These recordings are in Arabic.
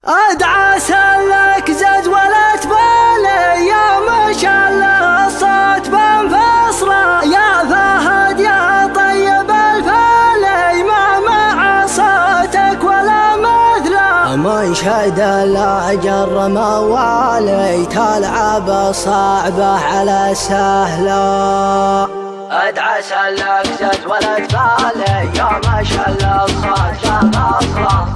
ادعى سلك زز ولا تبالي يا ما شاء الله الصوت بنفصله يا فهد يا طيب الفالي ما مع صوتك ولا مثله من شهد الاجر موالي تلعب صعبه على سهله ادعى سلك زز ولا تبالي يا ما شاء الله الصوت بنفصله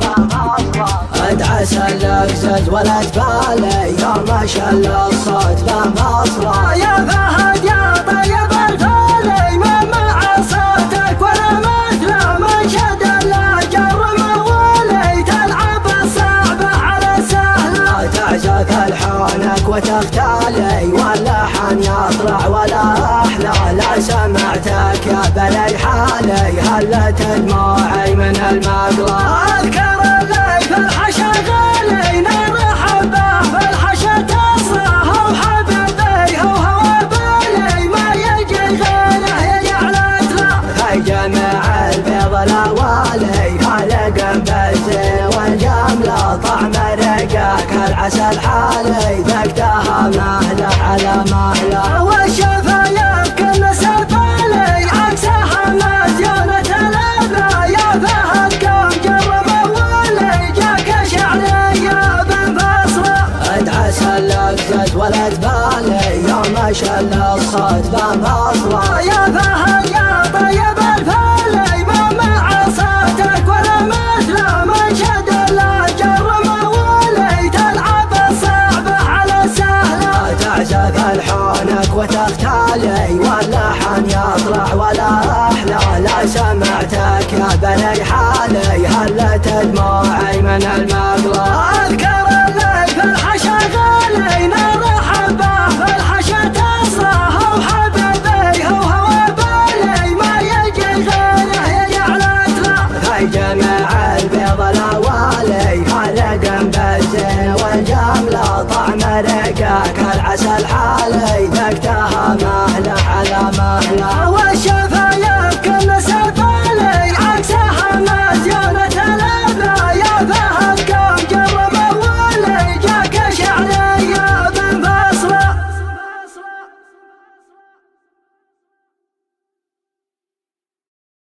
ادعى سلك زز ولا تبالي يا ما شاء الله الصوت بنفصله يا فهد يا طيب الفالي ما مع صوتك ولا مثله من شد الاجر موالي تلعب الصعبه على سهله تعزف الحانك وتختالي واللحن يطلع ولا احلى لا سمعتك يا بلي حالي هلت دموعي من المقلى اذكر اللي في الحشا غالي نار حبه في الحشا تصرخ وحبيبي هو بالي ما يجي غيره يجعلت له هاي جمع البيض الاوالي خالق بالزين والجمله طعم رقاك العسل حالي ذقتها مهله على مهله والشفايف كل سفالي عكسها مزيونة الابله يا فهد كم جرب اولي جاك شعريه بنفصله ادعى سلك زز ولا تبالي يا ما شاء الله الصوت بنفصله يا فهد يا طيب الفالي ما مع صوتك ولا مثله من شد الاجر موالي تلعب الصعبه على سهله تعزف الحانك وتختالي واللحن يطلع ولا احلى لا سمعتك يا بلي حالي هلت دموعي من المقلى اذكر اللي في الحشا غالي نار حبه في الحشا تصرخ وحبيبي هو بالي ما يجي غيره يجعلت له هاي جمع البيض الاوالي خلق بالزين والجمله طعم رقاك العسل حالي ذقتها مهله على مهله والشفا